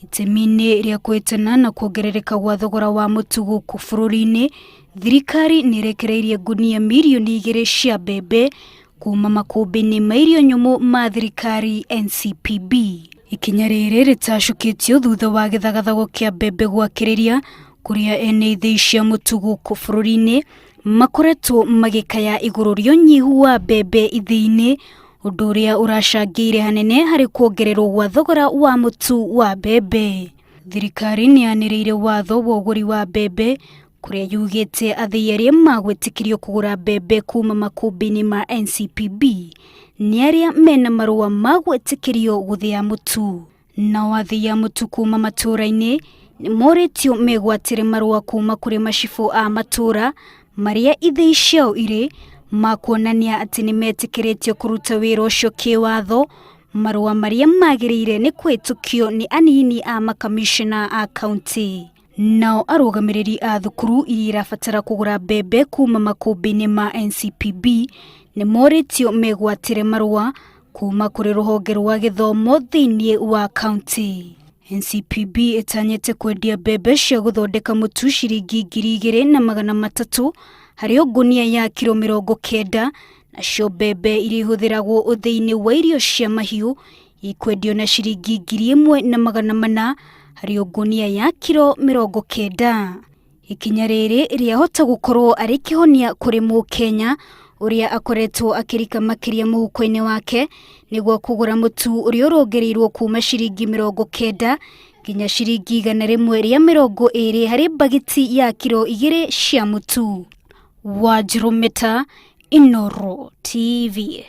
Itemi-ini ria kwetana na kwongerereka gwa thogora wa mutu guku bururi-ini, thirikari ni rekereirie ngunia mirioni 2 cia mbembe kuuma makumbi-ini ma irio nyumu ma thirikari NCPB. Ikinya riri ritacukitio thutha wa githagathago kia mbembe gwakiriria kuria ene ithei cia mutu guku bururi-ini makoretwo magikaya iguru ria unyihu wa mbembe ithei-ini, undu uria uracangire hanene hari kwongererwo gwa thogora wa mutu wa mbembe. Thirikari ni yaniriire watho wa uguri wa mbembe kuria yugite athei aria magwitikirio kugura mbembe kuuma makumbi-ini ma NCPB ni aria mena marua magwitikirio guthia mutu. Nao athei a mutu kuuma matura-ini ni moritio megwatire marua kuuma kuri macibu a matura maria ithei ciao iri makuonania ati ni metikiritio kuruta wira ucio kiwatho, marua maria magiriire ni kwitukio ni anini a makamishina a county. Nao arugamiriri a thukuru iria irabatara kugura mbembe kuuma makumbi-ini ma NCPB ni moritio megwatire marua kuuma kuri ruhonge rwa githomo thiini wa county. NCPB itanyete kwendia mbembe cia guthondeka mutu ciringi 2,300 hari ngunia ya kilo 90, nacio mbembe iria ihuthiragwo uthei-ini wa irio cia mahiu ikwendio na ciringi 1,400 hari ngunia ya kilo 90. Ikinya riri riahota gukorwo ari kihonia kuri mukenya uria akoretwo akirika makiria muhuko-ini wake niguo kugura mutu uria urongereirwo kuuma ciringi 90 nginya ciringi 120 hari bagiti ya kilo 2 cia mutu. Wajirumeta Inoro TV.